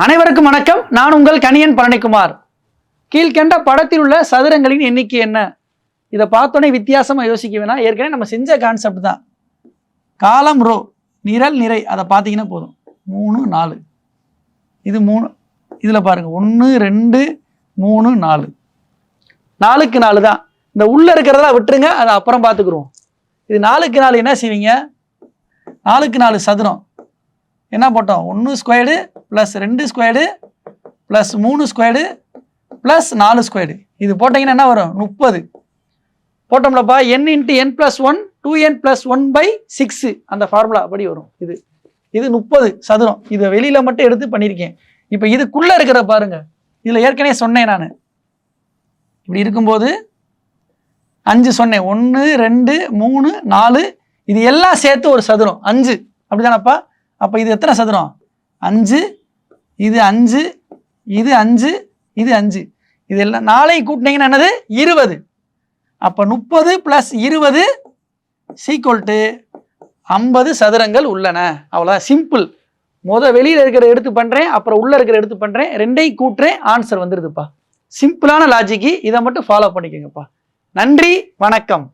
அனைவருக்கும் வணக்கம். நான் உங்கள் கணியன் பழனிக்குமார். கீழ்கண்ட படத்தில் உள்ள சதுரங்களின் எண்ணிக்கை என்ன? இதை பார்த்தோன்னே வித்தியாசமா யோசிக்க வேணாம். ஏற்கனவே நம்ம செஞ்ச கான்செப்ட் தான். காலம் ரோ நிரல் நிறை அதை பார்த்தீங்கன்னா போதும். 3 4 இது 3. இதில் பாருங்க 1 2 3 4 4க்கு 4 தான். இந்த உள்ள இருக்கிறதெல்லாம் விட்டுருங்க, அதை அப்புறம் பார்த்துக்குருவோம். இது 4க்கு 4 என்ன செய்வீங்க? 4க்கு 4 சதுரம் என்ன போட்டோம்? 1 squared plus 2 squared plus 3 squared plus 4 squared. இது போட்டிங்கன்னா என்ன வரும்? 30 போட்டோம்லப்பா. n into n plus 1 2n plus 1/6 அந்த ஃபார்முலா அப்படி வரும். இது 30 சதுரம். இதை வெளியில் மட்டும் எடுத்து பண்ணியிருக்கேன். இப்போ இதுக்குள்ளே இருக்கிற பாருங்க. இதில் ஏற்கனவே சொன்னேன் நான். இப்படி இருக்கும்போது 5 சொன்னேன். 1 2 3 4 இது எல்லாம் சேர்த்து ஒரு சதுரம் 5 அப்படிதானப்பா? அப்போ இது எத்தனை சதுரம்? 5 இது 5 இது 5 இது 5 இது எல்லாம் 4 கூட்டினீங்கன்னா என்னது? 20. அப்போ 30 + 20 = 50 சதுரங்கள் உள்ளன. அவ்வளோதான், சிம்பிள். வெளியில் இருக்கிற எடுத்து பண்ணுறேன், அப்புறம் உள்ளே இருக்கிற எடுத்து பண்ணுறேன், ரெண்டையும் கூட்டுறேன், ஆன்சர் வந்துடுதுப்பா. சிம்பிளான லாஜிக்கு. இதை மட்டும் ஃபாலோ பண்ணிக்கோங்கப்பா. நன்றி, வணக்கம்.